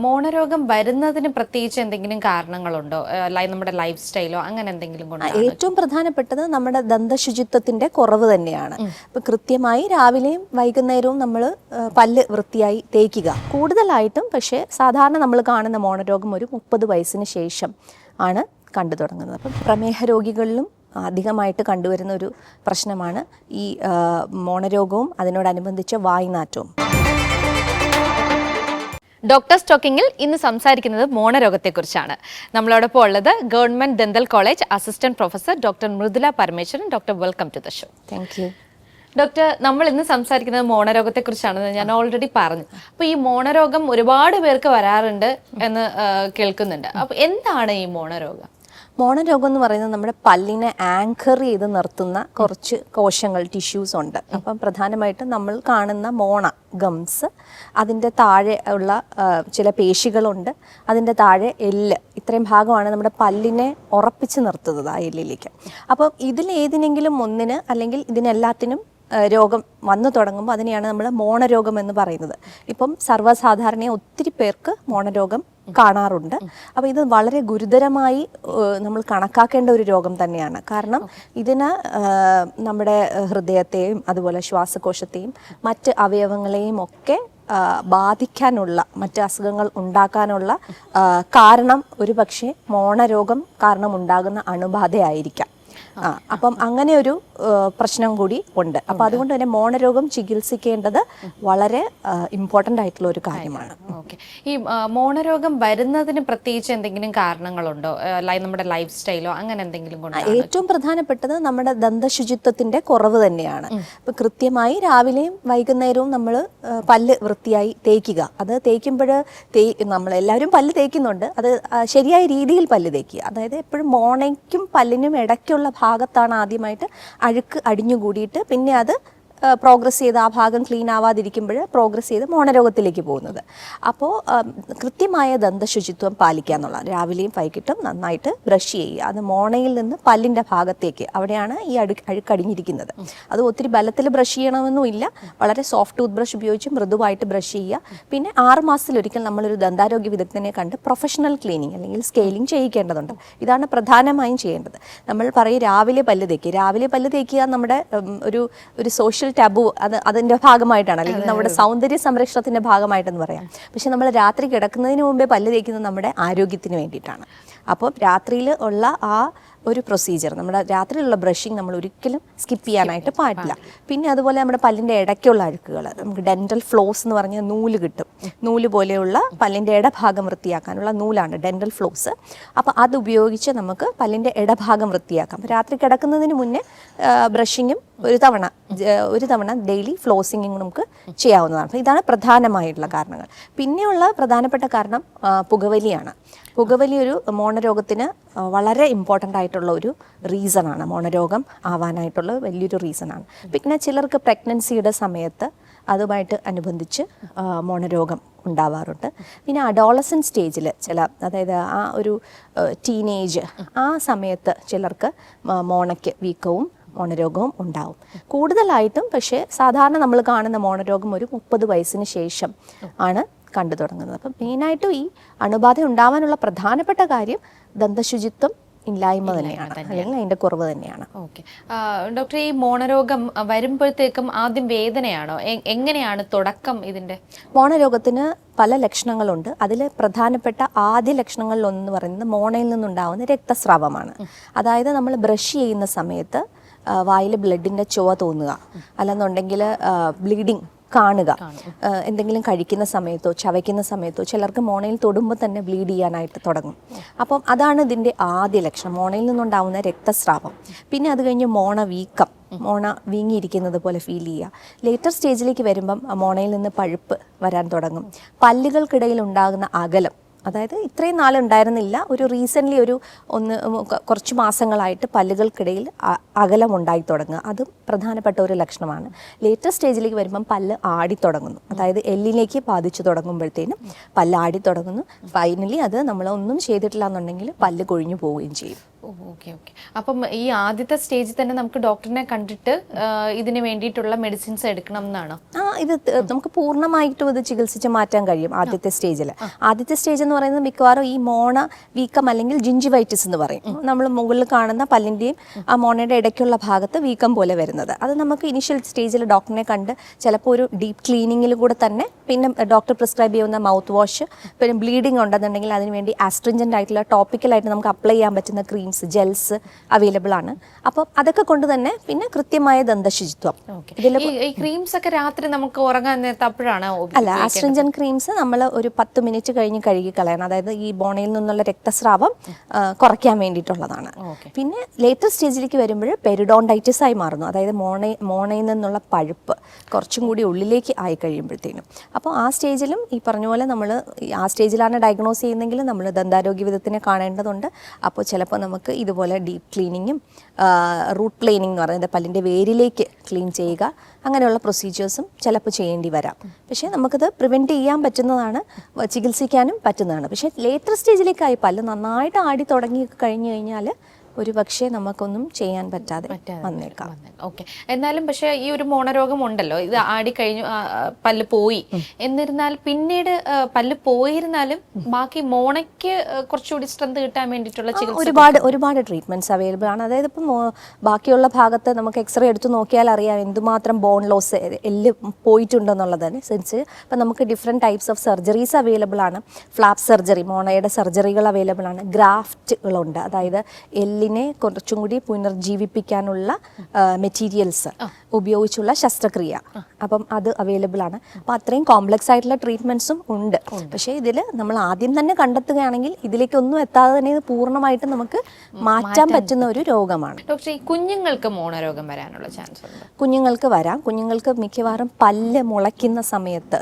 മോണരോഗം വരുന്നതിന് പ്രത്യേകിച്ച് എന്തെങ്കിലും കാരണങ്ങളുണ്ടോ? നമ്മുടെ ലൈഫ് സ്റ്റൈലോ അങ്ങനെ എന്തെങ്കിലും കൊണ്ടാണോ? ഏറ്റവും പ്രധാനപ്പെട്ടത് നമ്മുടെ ദന്തശുചിത്വത്തിന്റെ കുറവ് തന്നെയാണ്. ഇപ്പൊ കൃത്യമായി രാവിലെയും വൈകുന്നേരവും നമ്മൾ പല്ല് വൃത്തിയായി തേക്കുക കൂടുതലായിട്ടും. പക്ഷേ സാധാരണ നമ്മൾ കാണുന്ന മോണരോഗം ഒരു 30 വയസ്സിന് ശേഷം ആണ് കണ്ടു തുടങ്ങുന്നത്. അപ്പം പ്രമേഹ രോഗികളിലും അധികമായിട്ട് കണ്ടുവരുന്ന ഒരു പ്രശ്നമാണ് ഈ മോണരോഗവും അതിനോടനുബന്ധിച്ച വായ്നാറ്റവും. ഡോക്ടർ ടോക്കിങ്ങിൽ ഇന്ന് സംസാരിക്കുന്നത് മോണരോഗത്തെക്കുറിച്ചാണ്. നമ്മളോടൊപ്പം ഉള്ളത് government dental college assistant professor doctor Mridula Parameswaran. Doctor, welcome to the show. Thank you. Doctor, നമ്മൾ ഇന്ന് സംസാരിക്കുന്നത് മോണരോഗത്തെക്കുറിച്ചാണെന്ന് ഞാൻ ഓൾറെഡി പറഞ്ഞു. അപ്പോൾ ഈ മോണരോഗം ഒരുപാട് പേർക്ക് വരാറുണ്ട് എന്ന് കേൾക്കുന്നുണ്ട്. അപ്പോൾ എന്താണ് ഈ മോണരോഗം? മോണരോഗം എന്ന് പറയുന്നത് നമ്മുടെ പല്ലിനെ ആങ്കർ ചെയ്ത് നിർത്തുന്ന കുറച്ച് കോശങ്ങൾ, ടിഷ്യൂസ് ഉണ്ട്. അപ്പം പ്രധാനമായിട്ടും നമ്മൾ കാണുന്ന ഗംസ്, അതിൻ്റെ താഴെ ഉള്ള ചില പേശികളുണ്ട്, അതിൻ്റെ താഴെ എല്ല്, ഇത്രയും ഭാഗമാണ് നമ്മുടെ പല്ലിനെ ഉറപ്പിച്ച് നിർത്തുന്നത് ആ എല്ലിലേക്ക്. അപ്പം ഇതിലേതിനെങ്കിലും ഒന്നിന് അല്ലെങ്കിൽ ഇതിനെല്ലാത്തിനും രോഗം വന്നു തുടങ്ങുമ്പോൾ അതിനെയാണ് നമ്മൾ മോണരോഗം എന്ന് പറയുന്നത്. ഇപ്പം സർവ്വസാധാരണ ഒത്തിരി പേർക്ക് മോണരോഗം കാണാറുണ്ട്. അപ്പോൾ ഇത് വളരെ ഗുരുതരമായി നമ്മൾ കണക്കാക്കേണ്ട ഒരു രോഗം തന്നെയാണ്. കാരണം ഇതിന് നമ്മുടെ ഹൃദയത്തെയും അതുപോലെ ശ്വാസകോശത്തെയും മറ്റ് അവയവങ്ങളെയും ഒക്കെ ബാധിക്കാനുള്ള, മറ്റ് അസുഖങ്ങൾ ഉണ്ടാക്കാനുള്ള കാരണം ഒരു പക്ഷേ മോണരോഗം കാരണം ഉണ്ടാകുന്ന അണുബാധയായിരിക്കാം. അപ്പം അങ്ങനെ ഒരു പ്രശ്നം കൂടി ഉണ്ട്. അപ്പം അതുകൊണ്ട് തന്നെ മോണരോഗം ചികിത്സിക്കേണ്ടത് വളരെ ഇമ്പോർട്ടൻ്റ് ആയിട്ടുള്ള ഒരു കാര്യമാണ്. ഓക്കെ. ഈ മോണരോഗം വരുന്നതിന് പ്രത്യേകിച്ച് എന്തെങ്കിലും കാരണങ്ങളുണ്ടോ? നമ്മുടെ ലൈഫ് സ്റ്റൈലോ അങ്ങനെ എന്തെങ്കിലും കൊണ്ടാണോ? ഏറ്റവും പ്രധാനപ്പെട്ടത് നമ്മുടെ ദന്തശുചിത്വത്തിന്റെ കുറവ് തന്നെയാണ്. ഇപ്പൊ കൃത്യമായി രാവിലെയും വൈകുന്നേരവും നമ്മൾ പല്ല് വൃത്തിയായി തേക്കുക. അത് തേക്കുമ്പോൾ നമ്മളെല്ലാവരും പല്ല് തേക്കുന്നുണ്ട്, അത് ശരിയായ രീതിയിൽ പല്ല് തേക്കുക. അതായത് എപ്പോഴും മോണയ്ക്കും പല്ലിനും ഇടയ്ക്കുള്ള ഭാഗത്താണ് ആദ്യമായിട്ട് അഴുക്ക് അടിഞ്ഞുകൂടിയിട്ട് പിന്നെ അത് പ്രോഗ്രസ് ചെയ്ത് ആ ഭാഗം ക്ലീൻ ആവാതിരിക്കുമ്പോൾ പ്രോഗ്രസ് ചെയ്ത് മോണരോഗത്തിലേക്ക് പോകുന്നത്. അപ്പോൾ കൃത്യമായ ദന്തശുചിത്വം പാലിക്കുക എന്നുള്ളതാണ്. രാവിലെയും വൈകിട്ടും നന്നായിട്ട് ബ്രഷ് ചെയ്യുക. അത് മോണയിൽ നിന്ന് പല്ലിൻ്റെ ഭാഗത്തേക്ക്, അവിടെയാണ് ഈ അഴുക്കടിഞ്ഞിരിക്കുന്നത്. അത് ഒത്തിരി ബലത്തിൽ ബ്രഷ് ചെയ്യണമെന്നുമില്ല, വളരെ സോഫ്റ്റ് ടൂത്ത് ബ്രഷ് ഉപയോഗിച്ച് മൃദുവായിട്ട് ബ്രഷ് ചെയ്യുക. പിന്നെ 6 മാസത്തിലൊരിക്കൽ നമ്മളൊരു ദന്താരോഗ്യ വിദഗ്ധനെ കണ്ട് പ്രൊഫഷണൽ ക്ലീനിങ് അല്ലെങ്കിൽ സ്കെയിലിംഗ് ചെയ്യിക്കേണ്ടതുണ്ട്. ഇതാണ് പ്രധാനമായും ചെയ്യേണ്ടത്. നമ്മൾ പറയും രാവിലെ പല്ല് തേക്കുക. രാവിലെ പല്ല് തേക്കുക നമ്മുടെ ഒരു സോഷ്യൽ ടാബു, അതിൻ്റെ ഭാഗമായിട്ടാണ്, അല്ലെങ്കിൽ നമ്മുടെ സൗന്ദര്യ സംരക്ഷണത്തിൻ്റെ ഭാഗമായിട്ടെന്ന് പറയാം. പക്ഷെ നമ്മൾ രാത്രി കിടക്കുന്നതിന് മുമ്പേ പല്ല് തേക്കുന്നത് നമ്മുടെ ആരോഗ്യത്തിന് വേണ്ടിയിട്ടാണ്. അപ്പോൾ രാത്രിയിൽ ഉള്ള ആ ഒരു പ്രൊസീജിയർ, നമ്മുടെ രാത്രിയിലുള്ള ബ്രഷിങ് നമ്മൾ ഒരിക്കലും സ്കിപ്പ് ചെയ്യാനായിട്ട് പാടില്ല. പിന്നെ അതുപോലെ നമ്മുടെ പല്ലിൻ്റെ ഇടയ്ക്കുള്ള അഴുക്കുകൾ, നമുക്ക് ഡെൻ്റൽ ഫ്ലോസ് എന്ന് പറഞ്ഞ നൂല് കിട്ടും. നൂല് പോലെയുള്ള പല്ലിൻ്റെ ഇടഭാഗം വൃത്തിയാക്കാനുള്ള നൂലാണ് ഡെൻ്റൽ ഫ്ലോസ്. അപ്പോൾ അത് ഉപയോഗിച്ച് നമുക്ക് പല്ലിൻ്റെ ഇടഭാഗം വൃത്തിയാക്കാം. രാത്രി കിടക്കുന്നതിന് മുന്നേ ബ്രഷിങ്ങും ഒരു തവണ ഡെയിലി ഫ്ലോസിങ്ങും നമുക്ക് ചെയ്യാവുന്നതാണ്. അപ്പോൾ ഇതാണ് പ്രധാനമായിട്ടുള്ള കാരണങ്ങൾ. പിന്നെയുള്ള പ്രധാനപ്പെട്ട കാരണം പുകവലിയാണ്. പുകവലി ഒരു മോണരോഗത്തിന് വളരെ ഇമ്പോർട്ടൻ്റ് ആയിട്ടുള്ള ഒരു റീസണാണ്. മോണരോഗം ആവാനായിട്ടുള്ള വലിയൊരു റീസണാണ്. പിന്നെ ചിലർക്ക് പ്രഗ്നൻസിയുടെ സമയത്ത് അതുമായിട്ട് അനുബന്ധിച്ച് മോണരോഗം ഉണ്ടാവാറുണ്ട്. പിന്നെ അഡോളസൻ സ്റ്റേജിൽ അതായത് ആ ഒരു ടീനേജ്, ആ സമയത്ത് ചിലർക്ക് മോണയ്ക്ക് വീക്കവും മോണരോഗവും ഉണ്ടാവും കൂടുതലായിട്ടും. പക്ഷേ സാധാരണ നമ്മൾ കാണുന്ന മോണരോഗം ഒരു 30 വയസ്സിന് ശേഷം ആണ് കണ്ടു തുടങ്ങുന്നത്. അപ്പം മെയിനായിട്ടും ഈ അണുബാധ ഉണ്ടാവാനുള്ള പ്രധാനപ്പെട്ട കാര്യം ദന്തശുചിത്വം ഇല്ലായ്മ തന്നെയാണ്, അല്ലെങ്കിൽ അതിൻ്റെ കുറവ് തന്നെയാണ്. ഓക്കെ ഡോക്ടർ, ഈ മോണരോഗം വരുമ്പോഴത്തേക്കും ആദ്യം വേദനയാണോ? എങ്ങനെയാണ് തുടക്കം ഇതിൻ്റെ? മോണരോഗത്തിന് പല ലക്ഷണങ്ങളുണ്ട്. അതിൽ പ്രധാനപ്പെട്ട ആദ്യ ലക്ഷണങ്ങളിലൊന്നെന്ന് പറയുന്നത് മോണയിൽ നിന്നുണ്ടാകുന്ന രക്തസ്രാവമാണ്. അതായത് നമ്മൾ ബ്രഷ് ചെയ്യുന്ന സമയത്ത് വായിൽ ബ്ലഡിൻ്റെ ചുവ തോന്നുക, അല്ലെന്നുണ്ടെങ്കിൽ ബ്ലീഡിങ് കാണുക. എന്തെങ്കിലും കഴിക്കുന്ന സമയത്തോ ചവയ്ക്കുന്ന സമയത്തോ ചിലർക്ക് മോണയിൽ തൊടുമ്പോൾ തന്നെ ബ്ലീഡ് ചെയ്യാനായിട്ട് തുടങ്ങും. അപ്പം അതാണ് ഇതിൻ്റെ ആദ്യ ലക്ഷണം, മോണയിൽ നിന്നുണ്ടാവുന്ന രക്തസ്രാവം. പിന്നെ അത് കഴിഞ്ഞ് മോണ വീക്കം, മോണ വീങ്ങിയിരിക്കുന്നത് പോലെ ഫീൽ ചെയ്യുക. ലേറ്റർ സ്റ്റേജിലേക്ക് വരുമ്പം മോണയിൽ നിന്ന് പഴുപ്പ് വരാൻ തുടങ്ങും. പല്ലുകൾക്കിടയിൽ ഉണ്ടാകുന്ന അകലം, അതായത് ഇത്രയും നാളുണ്ടായിരുന്നില്ല, ഒരു റീസെൻ്റ്ലി കുറച്ച് മാസങ്ങളായിട്ട് പല്ലുകൾക്കിടയിൽ അകലം ഉണ്ടായി തുടങ്ങുക. അതും പ്രധാനപ്പെട്ട ഒരു ലക്ഷണമാണ്. ലേറ്റസ്റ്റ് സ്റ്റേജിലേക്ക് വരുമ്പം പല്ല് ആടി തുടങ്ങുന്നു, അതായത് എല്ലിലേക്ക് ബാധിച്ചു തുടങ്ങുമ്പോഴത്തേനും പല്ല് ആടി തുടങ്ങുന്നു. ഫൈനലി അത് നമ്മളൊന്നും ചെയ്തിട്ടില്ല എന്നുണ്ടെങ്കിൽ പല്ല് കൊഴിഞ്ഞു പോവുകയും ചെയ്യും. Okay okay. അപ്പം ഈ ആദ്യത്തെ സ്റ്റേജിൽ തന്നെ നമുക്ക് ഡോക്ടറിനെ കണ്ടിട്ട് ഇതിന് വേണ്ടിയിട്ടുള്ള മെഡിസിൻസ് എടുക്കണം എന്നാണോ? ഇത് നമുക്ക് പൂർണ്ണമായിട്ടും ഇത് ചികിത്സിച്ച് മാറ്റാൻ കഴിയും ആദ്യത്തെ സ്റ്റേജിൽ. ആദ്യത്തെ സ്റ്റേജ് എന്ന് പറയുന്നത് മിക്കവാറും ഈ മോണ വീക്കം അല്ലെങ്കിൽ ജിഞ്ചിവൈറ്റിസ് എന്ന് പറയും. നമ്മൾ മുകളിൽ കാണുന്ന പല്ലിൻ്റെയും ആ മോണയുടെ ഇടയ്ക്കുള്ള ഭാഗത്ത് വീക്കം പോലെ വരുന്നത്. അത് നമുക്ക് ഇനിഷ്യൽ സ്റ്റേജിൽ ഡോക്ടറിനെ കണ്ട് ചിലപ്പോൾ ഒരു ഡീപ്പ് ക്ലീനിങ്ങിൽ കൂടെ തന്നെ, പിന്നെ ഡോക്ടർ പ്രിസ്ക്രൈബ് ചെയ്യുന്ന മൗത്ത് വാഷ്, പിന്നെ ബ്ലീഡിംഗ് ഉണ്ടെന്നുണ്ടെങ്കിൽ അതിനുവേണ്ടി ആസ്ട്രിഞ്ചൻ്റ് ആയിട്ടുള്ള ടോപ്പിക്കലായിട്ട് നമുക്ക് അപ്ലൈ ചെയ്യാൻ പറ്റുന്ന ക്രീംസ്, ജെൽസ് അവൈലബിൾ ആണ്. അപ്പോൾ അതൊക്കെ കൊണ്ട് തന്നെ പിന്നെ കൃത്യമായ ദന്തശുചിത്വം. ഈ ക്രീംസ് ഒക്കെ രാത്രി നമുക്ക് ഉറങ്ങാൻ നേരത്തെ അപ്പോഴാണ് അല്ല, ആസ്ട്രിഞ്ചൻ ക്രീംസ് നമ്മൾ ഒരു 10 മിനിറ്റ് കഴിഞ്ഞ് കഴുകി കളയണം. അതായത് ഈ ബോണയിൽ നിന്നുള്ള രക്തസ്രാവം കുറയ്ക്കാൻ വേണ്ടിയിട്ടുള്ളതാണ്. പിന്നെ ലേറ്റർ സ്റ്റേജിലേക്ക് വരുമ്പോൾ പെരിഡോണ്ടൈറ്റിസ് ആയി മാറുന്നു. അതായത് മോണയിൽ നിന്നുള്ള പഴുപ്പ് കുറച്ചും കൂടി ഉള്ളിലേക്ക് ആയി കഴിയുമ്പോഴത്തേനും. അപ്പോൾ ആ സ്റ്റേജിലും ഈ പറഞ്ഞ പോലെ നമ്മൾ ആ സ്റ്റേജിലാണ് ഡയഗ്നോസ് ചെയ്യുന്നതെങ്കിൽ നമ്മൾ ദന്താരോഗ്യ വിദഗ്ധനെ കാണേണ്ടതുണ്ട്. അപ്പോൾ ചിലപ്പോൾ നമുക്ക് ഇതുപോലെ ഡീപ്പ് ക്ലീനിങ്ങും റൂട്ട് ക്ലീനിങ് എന്ന് പറയുന്നത് പല്ലിൻ്റെ വേരിലേക്ക് ക്ലീൻ ചെയ്യുക, അങ്ങനെയുള്ള പ്രൊസീജിയേഴ്സും ചിലപ്പോൾ ചെയ്യേണ്ടി വരാം. പക്ഷേ നമുക്കത് പ്രിവെൻറ്റ് ചെയ്യാൻ പറ്റുന്നതാണ്, ചികിത്സിക്കാനും പറ്റുന്നതാണ്. പക്ഷേ ലേറ്റർ സ്റ്റേജിലേക്കായി പല്ല് നന്നായിട്ട് ആടി തുടങ്ങി കഴിഞ്ഞു കഴിഞ്ഞാൽ ഒരു പക്ഷേ നമുക്കൊന്നും ചെയ്യാൻ പറ്റാതെ വന്നേക്കാം. ഓക്കെ. എന്നാലും പക്ഷേ ഈ ഒരു മോണരോഗം ഉണ്ടല്ലോ, ഇത് ആടിക്കഴിഞ്ഞു പല്ല് പോയി എന്നിരുന്നാൽ പിന്നീട് പല്ല് പോയിരുന്നാലും ബാക്കി മോണയ്ക്ക് കുറച്ചുകൂടി സ്ട്രെങ്ത് കിട്ടാൻ വേണ്ടിയിട്ടുള്ള ചികിത്സ ഒരുപാട് ട്രീറ്റ്മെന്റ്സ് അവൈലബിൾ ആണ്. അതായത് ഇപ്പം ബാക്കിയുള്ള ഭാഗത്ത് നമുക്ക് എക്സ്റേ എടുത്ത് നോക്കിയാൽ അറിയാം എന്തുമാത്രം ബോൺ ലോസ്, എല്ല് പോയിട്ടുണ്ടെന്നുള്ളതനുസരിച്ച് ഇപ്പം നമുക്ക് different types of surgeries available ആണ്. ഫ്ലാപ്പ് സർജറി, മോണയുടെ സർജറികൾ അവൈലബിൾ ആണ്. ഗ്രാഫ്റ്റുകളുണ്ട്, അതായത് എല്ലിനെ കുറച്ചും കൂടി പുനർജീവിപ്പിക്കാനുള്ള മെറ്റീരിയൽസ് ഉപയോഗിച്ചുള്ള ശസ്ത്രക്രിയ. അപ്പം അത് അവൈലബിൾ ആണ്. അപ്പം അത്രയും കോംപ്ലക്സ് ആയിട്ടുള്ള ട്രീറ്റ്മെന്റ്സും ഉണ്ട്. പക്ഷേ ഇതിൽ നമ്മൾ ആദ്യം തന്നെ കണ്ടെത്തുകയാണെങ്കിൽ ഇതിലേക്കൊന്നും എത്താതെ തന്നെ ഇത് പൂർണ്ണമായിട്ട് നമുക്ക് മാറ്റാൻ പറ്റുന്ന ഒരു രോഗമാണ്. ഡോക്ടർ, ഈ കുഞ്ഞുങ്ങൾക്ക് മോണരോഗം വരാനുള്ള ചാൻസ് ഉണ്ട്? കുഞ്ഞുങ്ങൾക്ക് വരാം. കുഞ്ഞുങ്ങൾക്ക് മിക്കവാറും പല്ല് മുളയ്ക്കുന്ന സമയത്ത്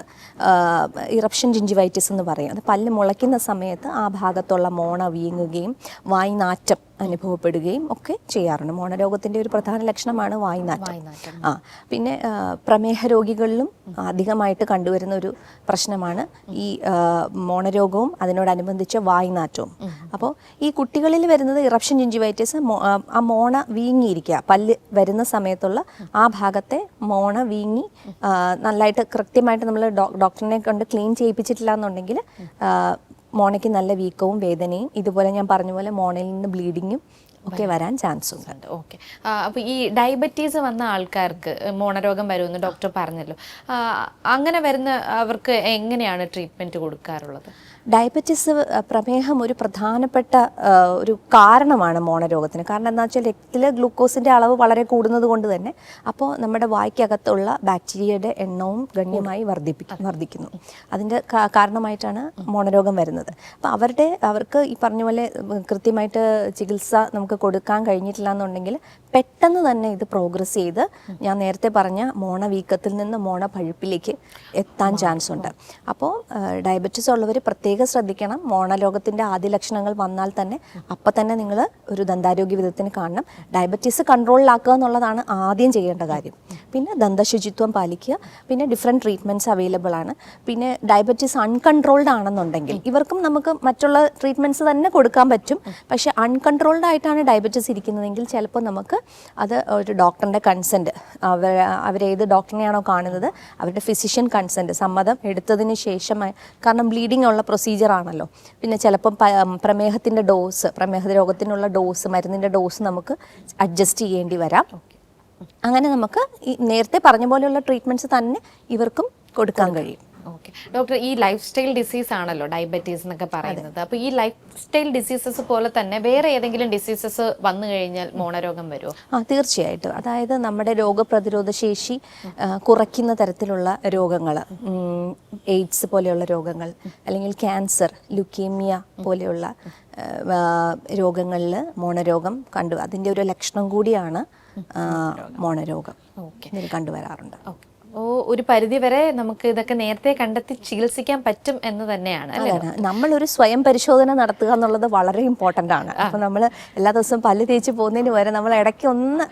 ഇറപ്ഷൻ ജിഞ്ചിവൈറ്റിസ് എന്ന് പറയും. അത് പല്ല് മുളയ്ക്കുന്ന സമയത്ത് ആ ഭാഗത്തുള്ള മോണ വീങ്ങുകയും വായ്നാറ്റം അനുഭവപ്പെടുകയും ഒക്കെ ചെയ്യാറുണ്ട്. മോണരോഗത്തിൻ്റെ ഒരു പ്രധാന ലക്ഷണമാണ് വായ്നാറ്റം. പിന്നെ പ്രമേഹ രോഗികളിലും അധികമായിട്ട് കണ്ടുവരുന്ന ഒരു പ്രശ്നമാണ് ഈ മോണരോഗവും അതിനോടനുബന്ധിച്ച് വായ്നാറ്റവും. അപ്പോൾ ഈ കുട്ടികളിൽ വരുന്നത് ഇറപ്ഷൻ ജിഞ്ചിവൈറ്റിസ്, ആ മോണ വീങ്ങിയിരിക്കുക, പല്ല് വരുന്ന സമയത്തുള്ള ആ ഭാഗത്തെ മോണ വീങ്ങി നല്ലതായിട്ട് കൃത്യമായിട്ട് നമ്മൾ ഡോക്ടറിനെ കൊണ്ട് ക്ലീൻ ചെയ്യിപ്പിച്ചിട്ടില്ല എന്നുണ്ടെങ്കിൽ മോണയ്ക്ക് നല്ല വീക്കവും വേദനയും ഇതുപോലെ ഞാൻ പറഞ്ഞ പോലെ മോണയിൽ നിന്ന് ബ്ലീഡിങ്ങും ഒക്കെ വരാൻ ചാൻസ് ഉണ്ട്. ഓക്കെ. അപ്പോൾ ഈ ഡയബറ്റീസ് വന്ന ആൾക്കാർക്ക് മോണരോഗം വരുമെന്ന് ഡോക്ടർ പറഞ്ഞല്ലോ. അങ്ങനെ വരുന്ന അവർക്ക് എങ്ങനെയാണ് ട്രീറ്റ്മെൻറ്റ് കൊടുക്കാറുള്ളത്? ഡയബറ്റീസ്, പ്രമേഹം ഒരു പ്രധാനപ്പെട്ട ഒരു കാരണമാണ് മോണരോഗത്തിന്. കാരണം എന്താ വെച്ചാൽ രക്തത്തിൽ ഗ്ലൂക്കോസിൻ്റെ അളവ് വളരെ കൂടുന്നത് കൊണ്ട് തന്നെ അപ്പോൾ നമ്മുടെ വായ്ക്കകത്തുള്ള ബാക്ടീരിയയുടെ എണ്ണവും ഗണ്യമായി വർദ്ധിക്കുന്നു. അതിൻ്റെ കാരണമായിട്ടാണ് മോണരോഗം വരുന്നത്. അപ്പോൾ അവർക്ക് ഈ പറഞ്ഞ പോലെ കൃത്യമായിട്ട് ചികിത്സ നമുക്ക് കൊടുക്കാൻ കഴിഞ്ഞിട്ടില്ല എന്നുണ്ടെങ്കിൽ പെട്ടെന്ന് തന്നെ ഇത് പ്രോഗ്രസ് ചെയ്ത് ഞാൻ നേരത്തെ പറഞ്ഞ മോണ വീക്കത്തിൽ നിന്ന് മോണ പഴുപ്പിലേക്ക് എത്താൻ ചാൻസ് ഉണ്ട്. അപ്പോൾ ഡയബറ്റീസ് ഉള്ളവർ പ്രത്യേകം ശ്രദ്ധിക്കണം. മോണരോഗത്തിൻ്റെ ആദ്യ ലക്ഷണങ്ങൾ വന്നാൽ തന്നെ അപ്പം തന്നെ നിങ്ങൾ ഒരു ദന്താരോഗ്യ വിദഗ്ധനെ കാണണം. ഡയബറ്റീസ് കൺട്രോളിലാക്കുക എന്നുള്ളതാണ് ആദ്യം ചെയ്യേണ്ട കാര്യം. പിന്നെ ദന്തശുചിത്വം പാലിക്കുക. പിന്നെ ഡിഫറെൻറ്റ് ട്രീറ്റ്മെൻറ്റ്സ് അവൈലബിൾ ആണ്. പിന്നെ ഡയബറ്റീസ് അൺകൺട്രോൾഡ് ആണെന്നുണ്ടെങ്കിൽ ഇവർക്കും നമുക്ക് മറ്റുള്ള ട്രീറ്റ്മെൻറ്റ്സ് തന്നെ കൊടുക്കാൻ പറ്റും. പക്ഷേ അൺകൺട്രോൾഡ് ആയിട്ടാണ് ഡയബറ്റീസ് ഇരിക്കുന്നതെങ്കിൽ ചിലപ്പോൾ നമുക്ക് അത് ഒരു ഡോക്ടറിൻ്റെ കൺസെൻറ്റ്, അവരേത് ഡോക്ടറിനെയാണോ കാണുന്നത് അവരുടെ ഫിസിഷ്യൻ കൺസെൻറ്റ്, സമ്മതം എടുത്തതിന് ശേഷമായി, കാരണം ബ്ലീഡിംഗ് ഉള്ള പ്രൊസീജിയർ ആണല്ലോ. പിന്നെ ചിലപ്പം പ്രമേഹത്തിൻ്റെ ഡോസ്, പ്രമേഹ രോഗത്തിനുള്ള ഡോസ്, മരുന്നിൻ്റെ ഡോസ് നമുക്ക് അഡ്ജസ്റ്റ് ചെയ്യേണ്ടി വരാം. അങ്ങനെ നമുക്ക് ഈ നേരത്തെ പറഞ്ഞ പോലെയുള്ള ട്രീറ്റ്മെൻറ്റ്സ് തന്നെ ഇവർക്കും കൊടുക്കാൻ കഴിയും. ഓക്കെ. ഡോക്ടർ, ഈ ലൈഫ് സ്റ്റൈൽ ഡിസീസ് ആണല്ലോ ഡയബറ്റീസ് എന്നൊക്കെ പറയുന്നത്. അപ്പോൾ ഈ ലൈഫ് സ്റ്റൈൽ ഡിസീസസ് പോലെ തന്നെ വേറെ ഏതെങ്കിലും ഡിസീസസ് വന്നു കഴിഞ്ഞാൽ മോണരോഗം വരുമോ? തീർച്ചയായിട്ടും. അതായത് നമ്മുടെ രോഗപ്രതിരോധ ശേഷി കുറയ്ക്കുന്ന തരത്തിലുള്ള രോഗങ്ങൾ, എയ്ഡ്സ് പോലെയുള്ള രോഗങ്ങൾ, അല്ലെങ്കിൽ ക്യാൻസർ, ലുക്കീമിയ പോലെയുള്ള രോഗങ്ങളിൽ മോണരോഗം അതിൻ്റെ ഒരു ലക്ഷണം കൂടിയാണ് മോണരോഗം. ഇതിൽ കണ്ടുവരാറുണ്ട്. ഒരു പരിധി വരെ നമുക്ക് ഇതൊക്കെ നേരത്തെ കണ്ടെത്തി ചികിത്സിക്കാൻ പറ്റും എന്ന് തന്നെയാണ്. നമ്മളൊരു സ്വയം പരിശോധന നടത്തുക എന്നുള്ളത് വളരെ ഇമ്പോർട്ടൻ്റ് ആണ്. അപ്പോൾ നമ്മൾ എല്ലാ ദിവസവും പല്ല് തേച്ച് പോകുന്നതിന് വരെ നമ്മൾ ഇടയ്ക്ക്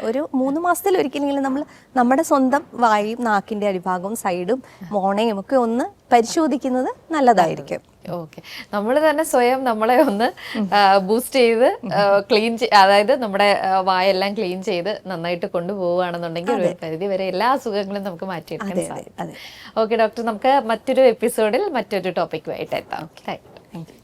ഒരു 3 മാസത്തിൽ ഒരിക്കലെങ്കിലും നമ്മൾ നമ്മുടെ സ്വന്തം വായും നാക്കിൻ്റെ അടിഭാഗവും സൈഡും മോണയും ഒക്കെ ഒന്ന് പരിശോധിക്കുന്നത് നല്ലതായിരിക്കും. ഓക്കെ, നമ്മൾ തന്നെ സ്വയം നമ്മളെ ഒന്ന് ബൂസ്റ്റ് ചെയ്ത് ക്ലീൻ അതായത് നമ്മുടെ വായെല്ലാം ക്ലീൻ ചെയ്ത് നന്നായിട്ട് കൊണ്ടുപോവുകയാണെന്നുണ്ടെങ്കിൽ ഒരു പരിധി വരെ എല്ലാ അസുഖങ്ങളും നമുക്ക് മാറ്റിയെടുക്കാൻ സാധിക്കും. ഓക്കെ ഡോക്ടർ, നമുക്ക് മറ്റൊരു എപ്പിസോഡിൽ മറ്റൊരു ടോപ്പിക്കുമായിട്ട് എത്താം. Thank you.